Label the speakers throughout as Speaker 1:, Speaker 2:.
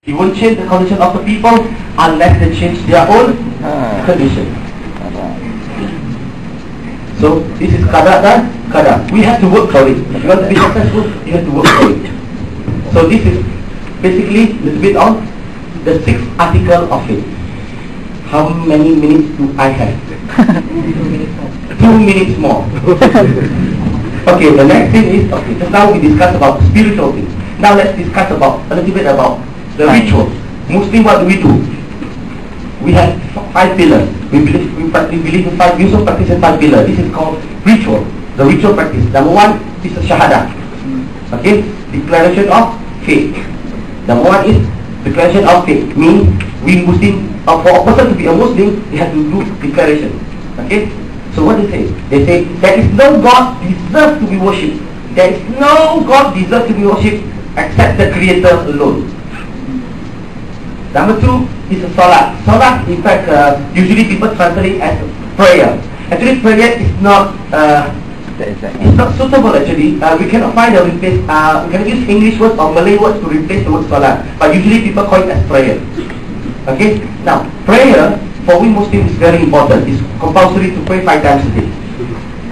Speaker 1: He won't change the condition of the people unless they change their own condition. So this is qada dan qadar. We have to work for it. If you want to be successful, you have to work for it. So this is basically a little bit on the 6th article of it. How many minutes do I have? 2 minutes more. Okay, the next thing is, okay, just now we discussed about spiritual things. Now let's discuss about a little bit about the rituals. Muslim, what do? We have 5 pillars. We believe in 5. We also practice in 5 pillars. This is called ritual. The ritual practice. Number 1 is the shahada. Okay, declaration of faith. Number 1 is declaration of faith. Means we Muslim, for a person to be a Muslim, they have to do declaration. Okay. So what they say? They say there is no God deserves to be worshipped. There is no God deserves to be worshipped except the Creator alone. Number 2 is a salat. Salat, in fact, usually people translate it as prayer. Actually, prayer is not suitable. Actually, we cannot find a replace. We cannot use English words or Malay words to replace the word salat. But usually people call it as prayer. Okay. Now, prayer for we Muslims is very important. It's compulsory to pray 5 times a day.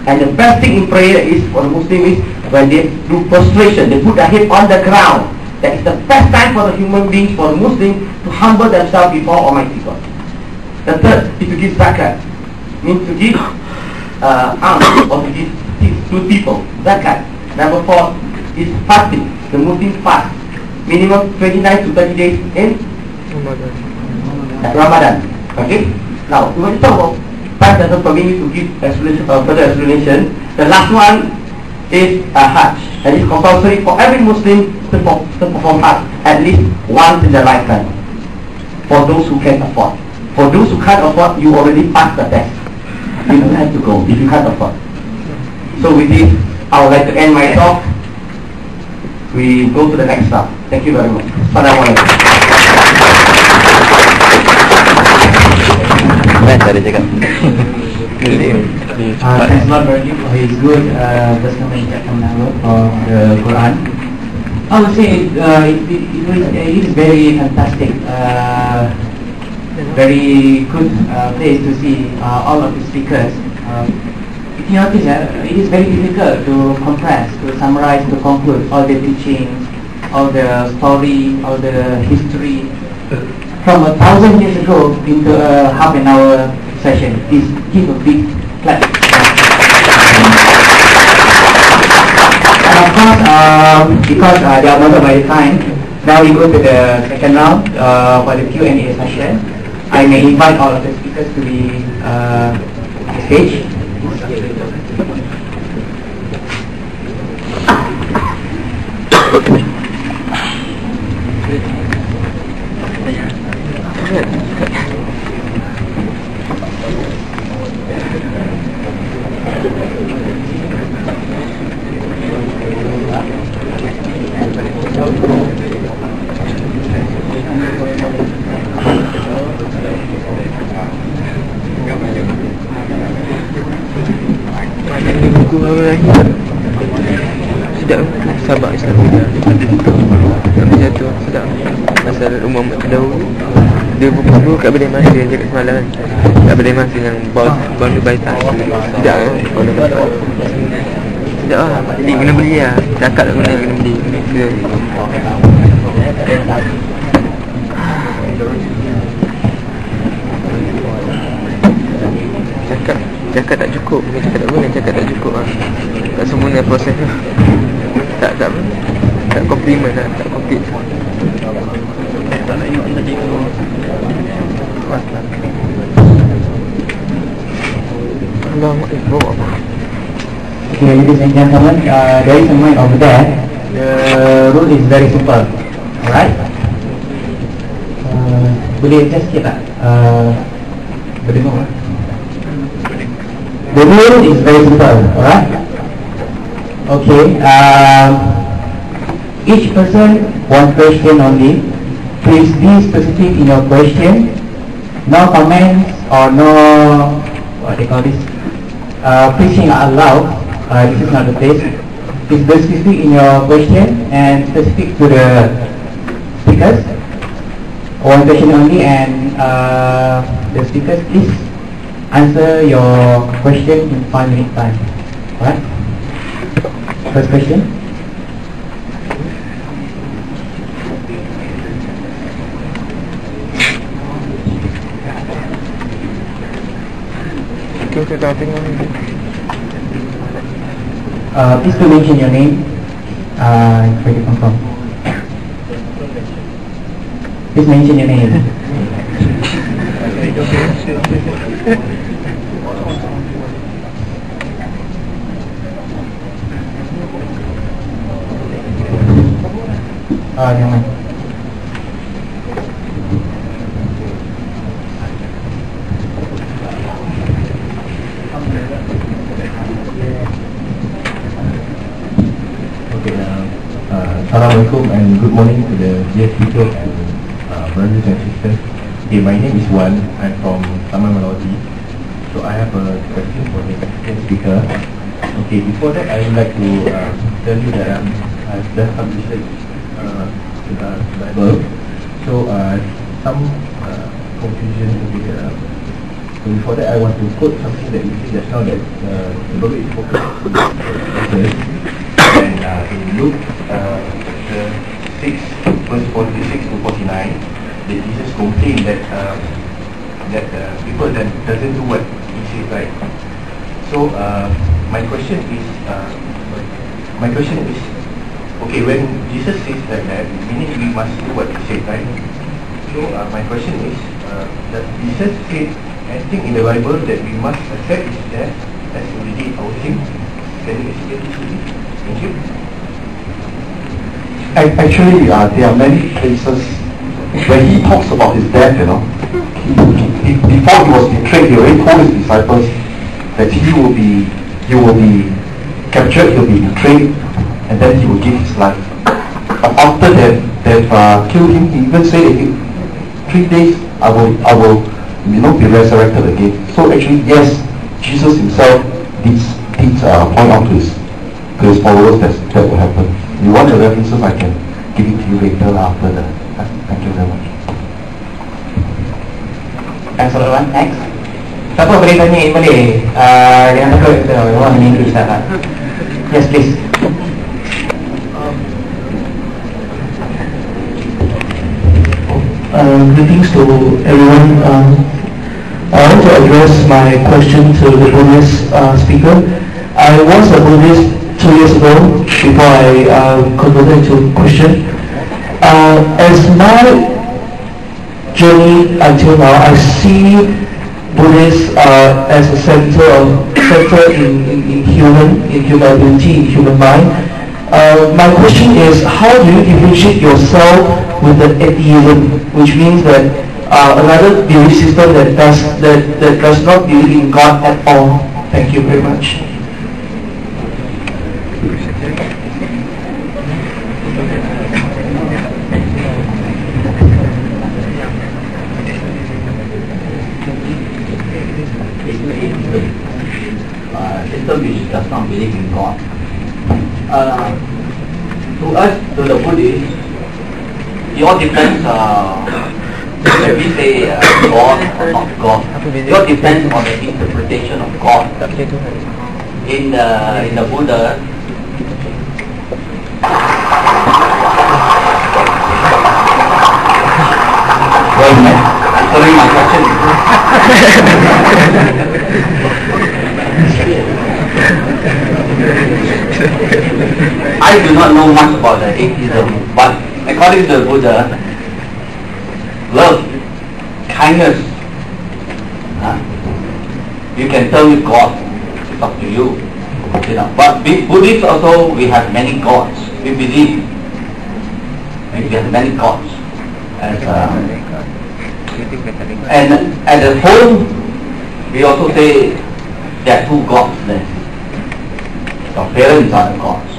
Speaker 1: And the best thing in prayer is for the Muslim is when they do prostration. They put their head on the ground. That is the best time for the human beings, for the Muslim, to humble themselves before Almighty God. The third is to give zakat. Means to give alms or to give things to people. Zakat. Number 4 is fasting. The Muslim fast. Minimum 29 to 30 days in Ramadan. Okay. Now, when we talk about time doesn't permit me to give explanation or further explanation. The last one is Hajj, and it's compulsory for every Muslim to perform Hajj at least once in their lifetime. For those who can afford. For those who can't afford, you already passed the test. You don't have to go if you can't afford. So with this, I would like to end my talk. We go to the next step. Thank you very much. Assalamualaikum.
Speaker 2: Thanks a lot, Bernie, for his good personal mention for the Quran. I would say it is very fantastic, very good place to see all of the speakers. If you notice, it is very difficult to compress, to summarize, to conclude all the teachings, all the story, all the history from 1,000 years ago into a half an hour session. Please give a big clap. And of course, because they are bothered by the time, now we go to the second round for the Q&A session. I may invite all of the speakers to the stage.
Speaker 3: Sedap sahabat Islam tak jatuh sedap pasal umur terdahulu dia berbual kat Bedeng Masih dia cakap semalam kan kat Bedeng Masih yang Bandu Baitas sedap kan sedap lah jadi kena beli lah cakap tak kena beli cakap tak cukup bukan cakap tak boleh cakap tak cukup lah tak sempurna proses tu tak compliment lah tak complete tak nak ingat tadi tu bawa apa
Speaker 2: Okay, ladies and gentlemen, there is a mic over there. The rule is very simple. Alright? Boleh adjust sikit tak? Berdengar lah. The rule is very simple, alright? Okay, each person one question only. Please be specific in your question. No comments or no, what they call this, preaching out loud. This is not the place. Please be specific in your question and specific to the speakers. one question only, and the speakers, please answer your question in 5 minutes time. Alright? First question. Please to mention your name. Where you come from? Please mention your name. Never mind.
Speaker 4: Assalamualaikum and good morning to the dear speakers and brothers and sisters. Okay, my name is Wan. I'm from Taman Melodi. So I have a question for the second speaker. Okay, before that I would like to tell you that I've done some research with the Bible. So some confusion with so before that I want to quote something that you said just now, that the Bible is focused on the and in Luke chapter 6 verse 46 to 49, that Jesus complained that people that doesn't do what he says, right? So my question is okay, when Jesus says that meaning we must do what he said, right? So my question is, does Jesus say anything in the Bible that we must accept is there as already our sin? Can you explain this to me? Thank you.
Speaker 5: Actually, there are many places where he talks about his death, you know. Before he was betrayed, he already told his disciples that he will be captured, he will be betrayed, and then he will give his life. But after they've killed him, he even said, in 3 days I will be resurrected again. So actually, yes, Jesus himself did point out to his followers that will happen. If you want the references, I can give it to you later after that. Thank you very much.
Speaker 2: Thanks a lot. Next. Siapa boleh tanya in Malay? Jangan takut, kita orang in English lah. Yes, please.
Speaker 6: Greetings to everyone. I want to address my question to the Buddhist speaker. I was a Buddhist 2 years ago before I converted to Christian. As my journey until now, I see Buddhists as a center in human ability, in human mind. My question is, how do you differentiate yourself with the atheism, which means that another belief system that does not believe in God at all? Thank you very much.
Speaker 1: System which does not believe in God. To us, to the Buddhists, it all depends when we say God or not God. It all depends on the interpretation of God. In the Buddha, answering my question. I do not know much about the atheism, but according to the Buddha, love, kindness, you can tell with God, it's up to you. But Buddhists also, we have many gods. We believe we have many gods. And at the home, we also say there are 2 gods there. Our parents are the gods.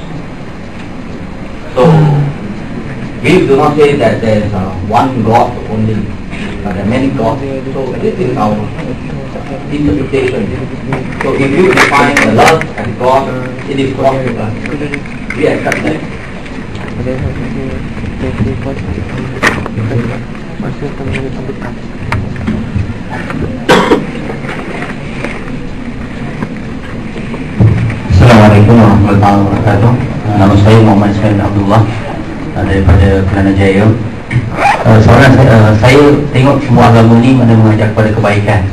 Speaker 1: So we do not say that there is one God only, but there are many gods. So this is our interpretation. So if you define the love as God, it is God to us. We accept that.
Speaker 3: masa pemilu terdekat.
Speaker 7: Assalamualaikum warahmatullahi wabarakatuh. Nama saya Muhammad Ismail Abdullah daripada Kelana Jaya. Soalan saya tengok semua agama ni mana mengajak kepada kebaikan.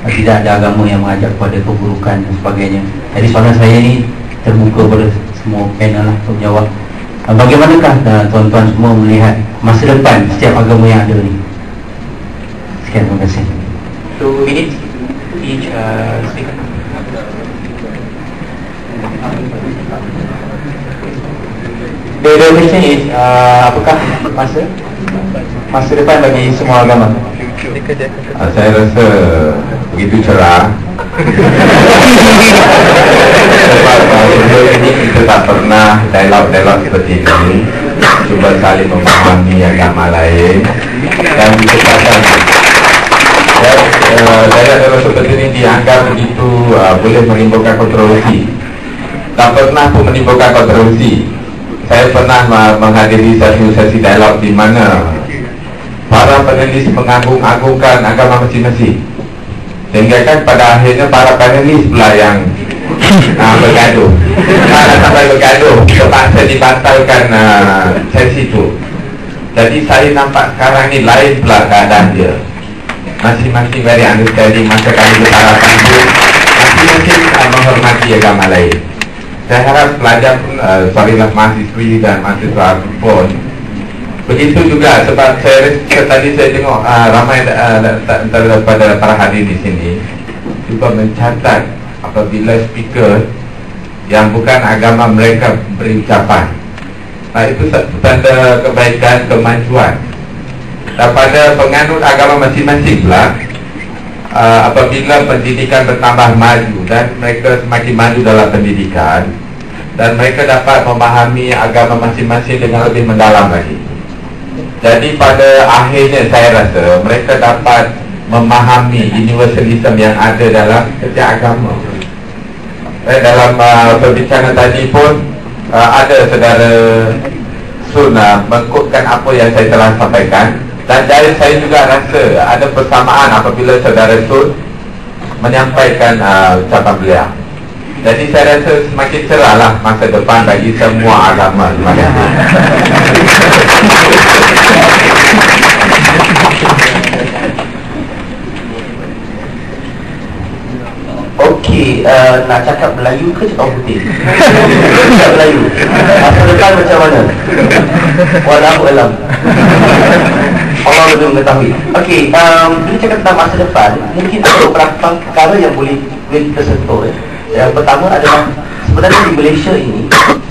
Speaker 7: Tidak ada agama yang mengajak kepada keburukan dan sebagainya. Jadi soalan saya ni terbuka kepada semua panel lah untuk jawab. Bagaimanakah tuan-tuan semua melihat masa depan setiap agama yang ada ni? Sekian, terima kasih.
Speaker 2: 2 minutes each speaker. The question is, apakah masa depan bagi semua agama?
Speaker 8: Saya rasa begitu cerah. Sebab sebelum ini kita tak pernah dialog seperti ini, cuba saling memahami agama lain dan disebabkan dialog seperti ini dianggap begitu boleh menimbulkan kontroversi. Tak pernah pun menimbulkan kontroversi. Saya pernah menghadiri satu sesi dialog di mana para panelis mengagung-agungkan agama masing-masing, sehingga kan pada akhirnya para panelis pula yang bergaduh. Mana sampai bergaduh, terpaksa dibatalkan sesi itu. Jadi saya nampak sekarang ni lain pula keadaan dia. Masing-masing very understanding, masa kami berharapan itu masing-masing menghormati agama lain. Saya harap pelajar pun, mahasiswi dan mahasiswa pun begitu juga, sebab tadi saya tengok ramai daripada para hadir di sini juga mencatat apabila speaker yang bukan agama mereka beri ucapan. Itu satu tanda kebaikan, kemajuan. Daripada penganut agama masing-masing pula, apabila pendidikan bertambah maju dan mereka semakin maju dalam pendidikan dan mereka dapat memahami agama masing-masing dengan lebih mendalam lagi. Jadi pada akhirnya saya rasa mereka dapat memahami universalism yang ada dalam setiap agama. Dalam perbincangan tadi pun ada saudara Sun mengkutkan apa yang saya telah sampaikan. Dan saya juga rasa ada persamaan apabila saudara Sun menyampaikan ucapan beliau. Jadi saya rasa semakin cerahlah masa depan bagi semua agama. Terima kasih.
Speaker 7: Okey, nak cakap Melayu ke cakap putih? Cakap Melayu. Masa depan macam mana? Wallahu alam. Allah lebih mengetahui. Okey, bila cakap tentang masa depan, mungkin ada beberapa perkara yang boleh kita sentuh. Yang pertama adalah sebenarnya di Malaysia ini,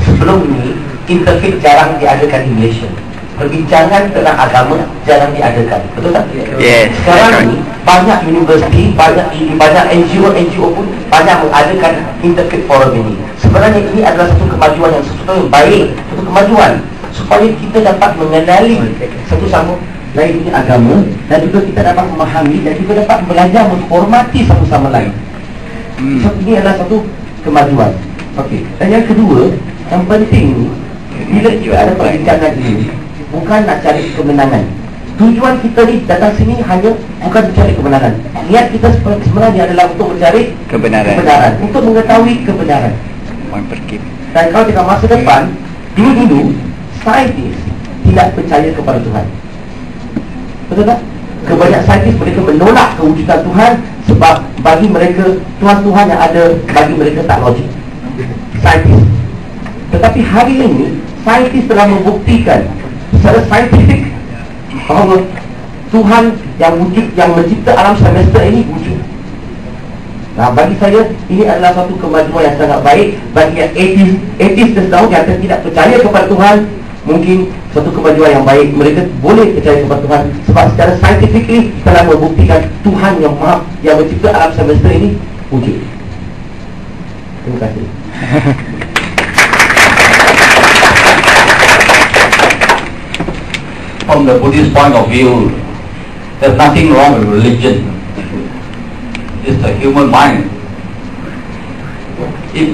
Speaker 7: sebelum ini interfaith jarang diadakan di Malaysia. Perbincangan tentang agama jarang diadakan, betul tak?
Speaker 3: Yes.
Speaker 7: Sekarang ni banyak universiti, banyak NGO pun banyak mengadakan interfaith forum ini. Sebenarnya ini adalah satu kemajuan yang sesuatu yang baik, satu kemajuan supaya kita dapat mengenali satu sama lain ini agama, dan juga kita dapat memahami dan juga dapat belajar menghormati satu sama lain. So, ini adalah satu kemajuan. Okey. Dan yang kedua, yang penting bila kita ada perbincangan ini, bukan nak cari kemenangan. Tujuan kita ni datang sini hanya bukan mencari kebenaran. Niat kita sebenarnya adalah untuk mencari kebenaran, untuk mengetahui kebenaran. Dan kalau kita masa depan, dulu saintis tidak percaya kepada Tuhan. Betul tak? Kebanyakan saintis mereka menolak kewujudan Tuhan sebab bagi mereka Tuhan-Tuhan yang ada bagi mereka tak logik. Saintis. Tetapi hari ini saintis telah membuktikan secara saintifik bahawa Tuhan yang wujud, yang mencipta alam semesta ini wujud. Nah, bagi saya ini adalah satu kemajuan yang sangat baik. Bagi yang ateis dan yang tidak percaya kepada Tuhan, mungkin satu kemajuan yang baik. Mereka boleh percaya kepada Tuhan sebab secara saintifik telah membuktikan Tuhan yang maha, yang mencipta alam semesta ini wujud. Terima kasih.
Speaker 5: From the Buddhist point of view, there's nothing wrong with religion. It's the human mind. If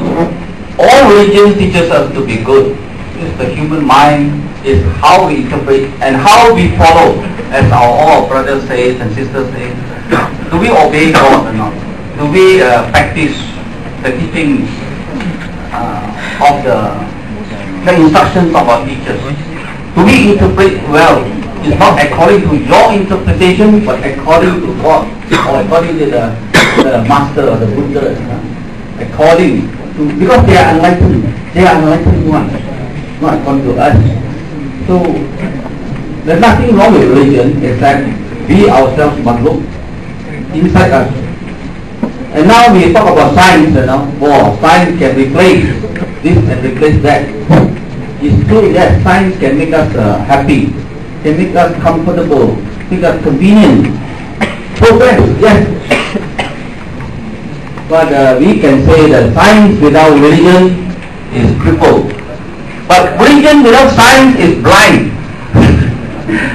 Speaker 5: all religions teaches us to be good, it's the human mind
Speaker 9: is how we interpret and how we follow, as all our brothers say and sisters say. Do we obey God or not? Do we practice the teaching of the instructions of our teachers? Do we interpret well? It's not according to your interpretation, but according to God, or according to the master or the Buddha, according to, because they are enlightened ones, not according to us. So there's nothing wrong with religion, except we ourselves must look inside us. And now we talk about science, science can replace this and replace that. It's true that science can make us happy, can make us comfortable, make us convenient, progress, yes. But we can say that science without religion is crippled. But religion without science is blind.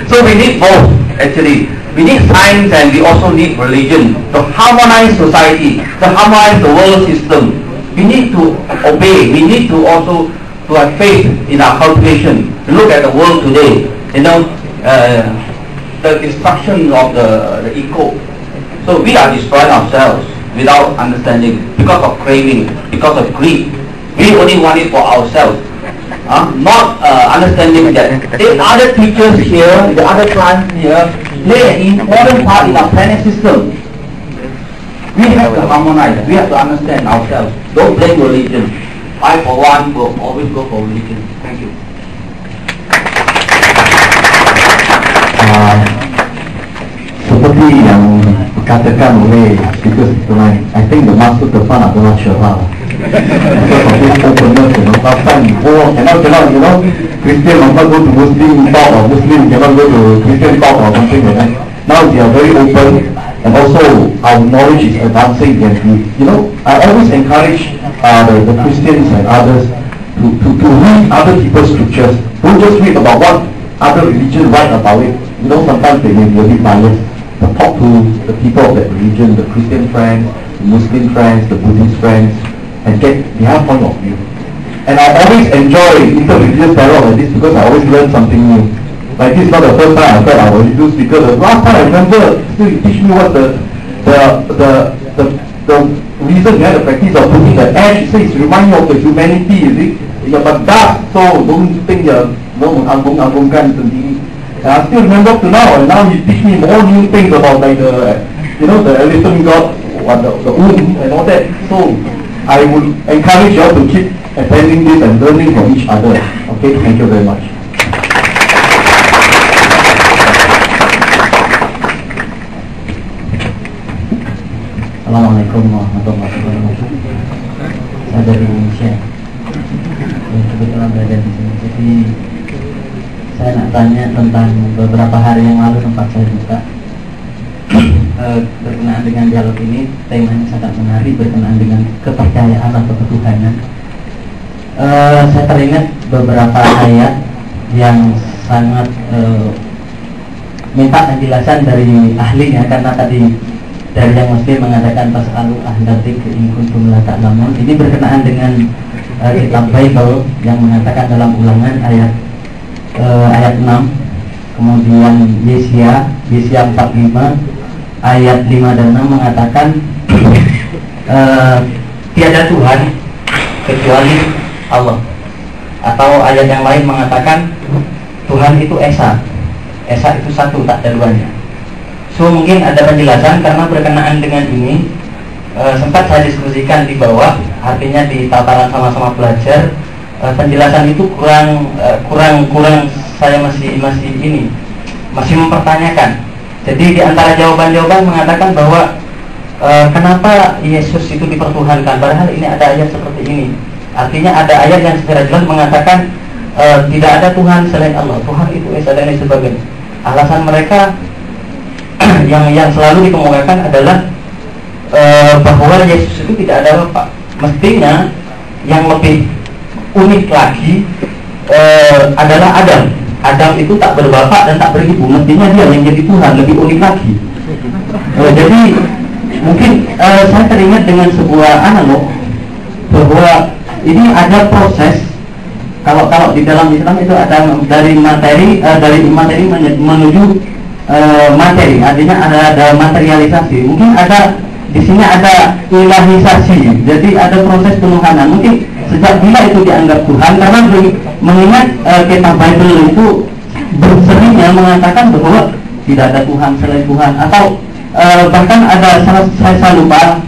Speaker 9: So we need both, actually. We need science and we also need religion to harmonize society, to harmonize the world system. We need to obey. We need to also to have faith in our cultivation. Look at the world today. The destruction of the eco. So we are destroying ourselves without understanding, because of craving, because of greed. We only want it for ourselves. Not understanding that the other creatures here, the other plants here, play an important part in our planet system. We have to harmonize. We have to understand ourselves. Don't blame religion. I, for one, will always go for religion. Thank you.
Speaker 5: Seperti yang dikatakan oleh speakers tonight, I think the master depan adalah syarah. Because of this openness, last time before, cannot, Christian cannot go to Muslim talk, or Muslim cannot go to Christian talk or something like that. Now they are very open, and also our knowledge is advancing, and I always encourage the Christians and others to read other people's scriptures. Don't just read about what other religion write about it. Sometimes they may be a bit biased. But talk to the people of that religion, the Christian friends, the Muslim friends, the Buddhist friends, and get their point of view. And I always enjoy interreligious dialogue like this because I always learn something new. Like this is not the first time I heard our religious speaker. The last time I remember, still you teach me what the reason behind the practice of putting the ash. He says, remind you of the humanity, you see. But dust, so don't think mengagung-agungkan sendiri. And I still remember to now, and now you teach me more new things about like the elephant god, or the and all that. So I would encourage you all to keep attending this and learning from each other. Okay, thank you very much.
Speaker 10: Assalamualaikum warahmatullahi wabarakatuh. Saya dari Indonesia. Kebetulan berada di sini. Jadi saya nak tanya tentang beberapa hari yang lalu tempat saya buka berkenaan dengan dialog ini. Temanya sangat menarik, berkenaan dengan kepercayaan atau ketuhanan. Saya teringat beberapa ayat yang sangat minta penjelasan dari ahlinya, karena tadi dari yang Muslim mengatakan pas'alu ahla dzikri in kuntum la ta'lamun. Ini berkenaan dengan kitab Bible yang mengatakan dalam Ulangan ayat 6, kemudian Yesaya 45 ayat 5 dan 6 mengatakan tiada Tuhan kecuali Allah. Atau ayat yang lain mengatakan Tuhan itu Esa. Esa itu satu, tak ada duanya. So mungkin ada penjelasan, karena berkenaan dengan ini sempat saya diskusikan di bawah, artinya di tataran sama-sama belajar, penjelasan itu kurang saya masih mempertanyakan. Jadi di antara jawaban-jawaban mengatakan bahwa kenapa Yesus itu dipertuhankan, padahal ini ada ayat seperti ini. Artinya ada ayat yang secara jelas mengatakan tidak ada Tuhan selain Allah, Tuhan itu Esa dan lain sebagainya. Alasan mereka yang selalu dikemukakan adalah bahwa Yesus itu tidak ada bapak. Mestinya yang lebih unik lagi adalah Adam. Adam itu tak berbapak dan tak beribu. Mestinya dia yang jadi Tuhan, lebih unik lagi. Jadi mungkin saya teringat dengan sebuah analog bahwa ini ada proses kalau di dalam Islam itu ada dari materi menuju materi, artinya ada materialisasi. Mungkin ada di sini ada ilahisasi, jadi ada proses penuhanan. Mungkin sejak bila itu dianggap Tuhan, karena mengingat kitab Bible itu berseringnya mengatakan bahwa tidak ada Tuhan selain Tuhan, atau bahkan ada saya lupa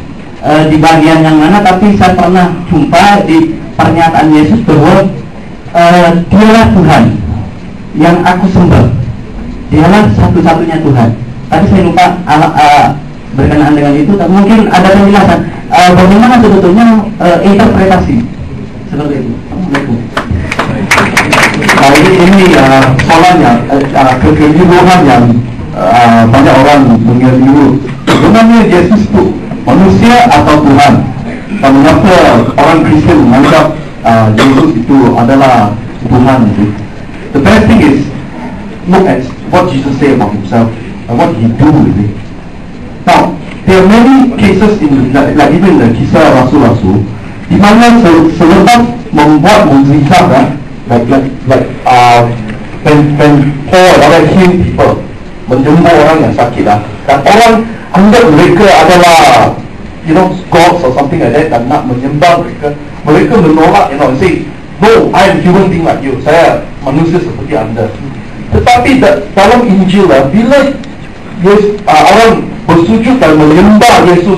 Speaker 10: di bagian yang mana, tapi saya pernah jumpa di pernyataan Yesus bahwa dialah Tuhan yang aku sembah, dialah satu-satunya Tuhan. Tapi saya lupa berkenaan dengan itu, tapi mungkin ada penjelasan bagaimana sebetulnya interpretasi seperti itu. Assalamualaikum.
Speaker 5: Nah, ini soalan yang kekeliruan yang banyak orang mengeliru. Sebenarnya Yesus itu manusia atau Tuhan? Dan mengapa orang Kristen menganggap Yesus itu adalah Tuhan? The best thing is look at what Jesus said about himself and what he do with it. Now, there are many cases in like even the kisah Rasul-Rasul di mana selepas membuat mukjizat, like when Paul heal people, menyembuh orang yang sakit, dan orang anggap mereka adalah gods or something like that, dan nak menyembah mereka menolak, say, no, I am human being like you, saya manusia seperti anda. Tetapi dalam Injil bila orang bersujud dan menyembah Yesus,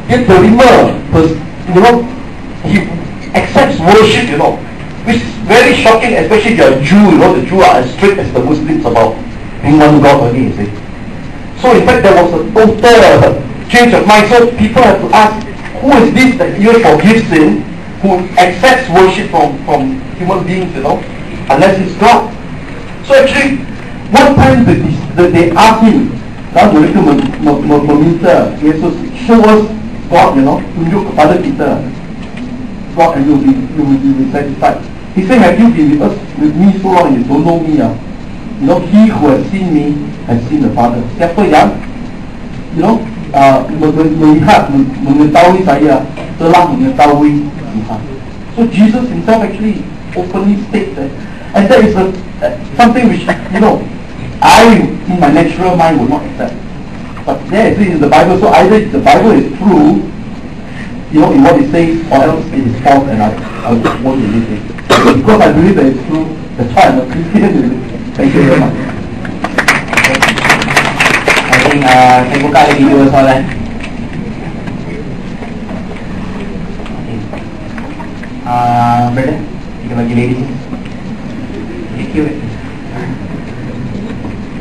Speaker 5: dia terima, he accepts worship, which is very shocking, especially if you are Jew. The Jew are as strict as the Muslims about being one God only, you see. So in fact there was a total change of mind. So people have to ask, who is this that even forgives sin, who accepts worship from human beings, unless it's God. So actually, one time that they asked him, mereka meminta Yesus, show us God, tunjuk kepada kita God, and you will be satisfied. He said, have you been with me so long and you don't know me? He who has seen me has seen the Father. Siapa yang melihat, mengetahui saya telah mengetahui Tuhan. So Jesus himself actually openly states that, and that is something which I in my natural mind would not accept. But there it is in the Bible. So either the Bible is true, in what it says, or else it is false, and I won't believe it. Because I believe that it's true, that's why I'm a Christian. Thank you very much.
Speaker 10: I think saya buka lagi dua soalan. Brother, kita bagi lady sini. Thank you.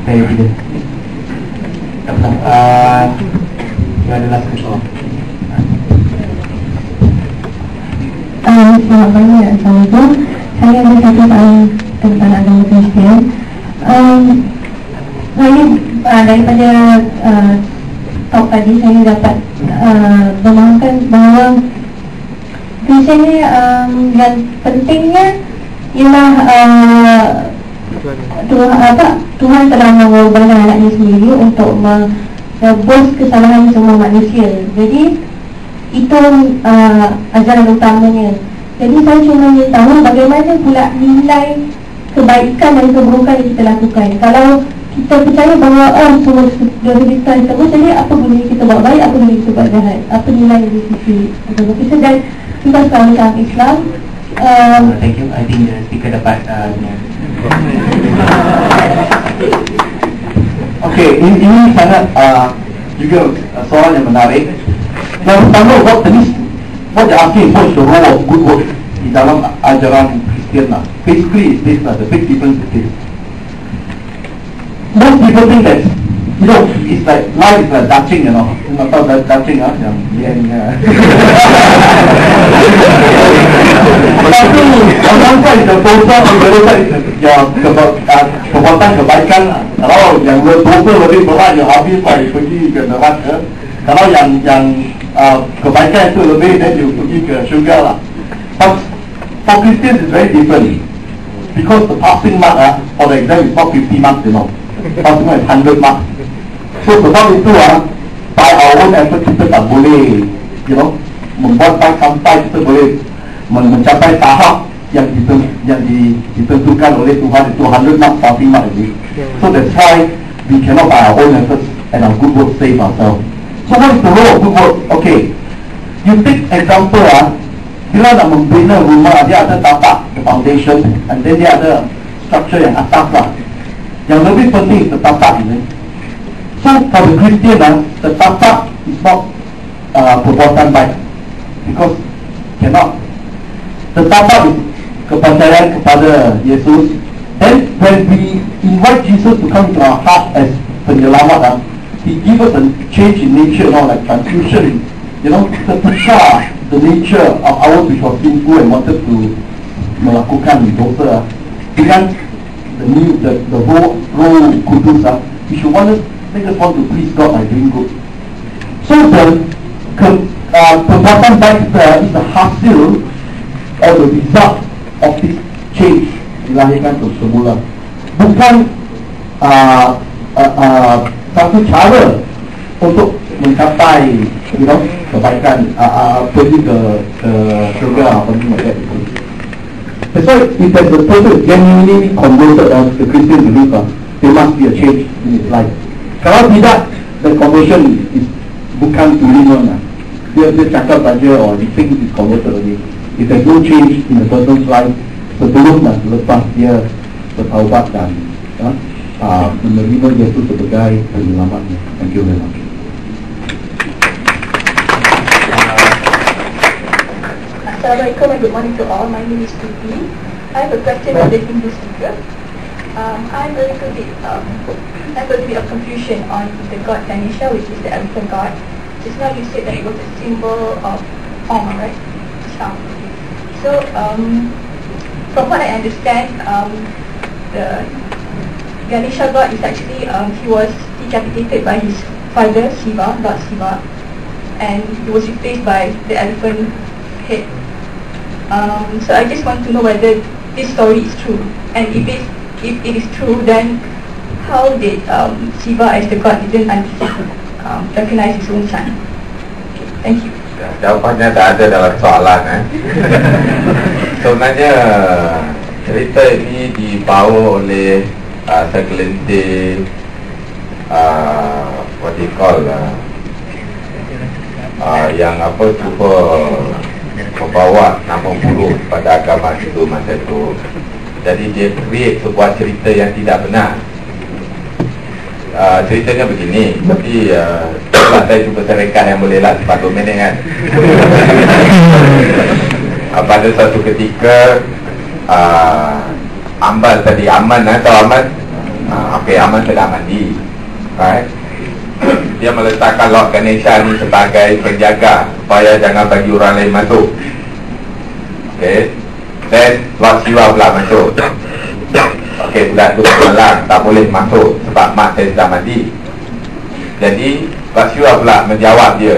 Speaker 10: Saya tidak. You ada last question.
Speaker 11: Selamat pagi, Assalamualaikum. Saya ada satu soalan tentang agama Kristian. Daripada talk tadi saya dapat memahami bahawa Kristian ni yang pentingnya ialah Tuhan telah mengorbankan anaknya sendiri untuk menebus kesalahan semua manusia. Jadi itu ajaran utamanya. Jadi saya cuma ingin tahu bagaimana pula nilai kebaikan dan keburukan yang kita lakukan. Kalau kita percaya bahawa semua dosa kita tebus, jadi apa gunanya kita buat baik, apa gunanya kita buat jahat, apa nilai di sisi agama kita. Dan kita sekarang dalam Islam.
Speaker 10: Thank you. I think the speaker dapat
Speaker 5: Okay, ini sangat juga soalan yang menarik. Yang pertama, what you're asking is what's the role of good work di dalam ajaran Kristian. Basically, it's this, the big difference is this. Most people think that, it's like, life is like Dutching, Not tahu Dutching, yang Tapi, on one side is the dosa, on the other side is perbuatan kebaikan. Kalau yang dosa lebih berat, yang habis pergi ke neraka. Kalau yang kebaikan itu lebih, dan you pergi ke syurga lah. But for Christians it's very different, because the passing mark for the exam is not 50 marks, passing mark is 100 marks. So sebab itu by our own effort kita tak boleh membuat sampai kita boleh mencapai tahap ditentukan oleh Tuhan itu 100 mark, 40 mark. So that's why we cannot by our own efforts and our good work save ourselves. So what is the role of good work? Okay, you take example bila nak membina rumah, dia ada tapak, the foundation, and then dia ada structure yang atas lah. Yang lebih penting is the tapak ini. So for the Christian, the tapak is not perbuatan baik, because cannot. The tapak is kepercayaan kepada Yesus. Then when we invite Jesus to come into our heart as penyelamat, He gives us a change in nature, like transfusion. To tukar the nature of ours which was sinful and wanted to melakukan dosa dengan the role kudus, which make us want to please God by doing good. So the perbuatan baik is the hasil or the result of this change dilahirkan semula, bukan satu cara untuk mencapai kebaikan, pergi ke surga apa semua itu. That's why if there's a person genuinely converted as the Christian believer, there must be a change in his life. Kalau tidak, the conversion is bukan tulingan. Dia cakap saja or he thinks he's converted already. If there's no change in the person's life, sebelum dan selepas dia bertaubat dan menerima Yesus sebagai penyelamatnya. Thank you very much.
Speaker 12: Assalamualaikum and good morning to all. My name is Tuti. I have a question relating to speaker. I'm a little bit of confusion on the god Ganesha, which is the elephant god. Just now you said that it was a symbol of Om, right? Charm. So from what I understand, the Ganesha god is actually he was decapitated by his father Shiva, Lord Shiva, and he was replaced by the elephant head. So I just want to know whether this story is true, and if it is true, then how did Shiva as the god didn't recognize his own son? Okay, thank you.
Speaker 8: Jawapannya tak ada dalam soalan. Sebenarnya cerita ini dibawa oleh segelintir what they call yang cuba membawa nama buruk pada agama itu masa itu. Jadi dia create sebuah cerita yang tidak benar. Ceritanya begini, tapi setelah saya cuba serengkan yang bolehlah 40 minit kan. Pada satu ketika Aman atau Aman Aman sedang mandi, right? Dia meletakkan Lord Ganesha ni sebagai penjaga supaya jangan bagi orang lain masuk. Okay. Then Lord Shiva pula masuk. Okay, budak tu malam tak boleh masuk sebab mak saya sedang mandi. Jadi Lord Shiva pula menjawab dia,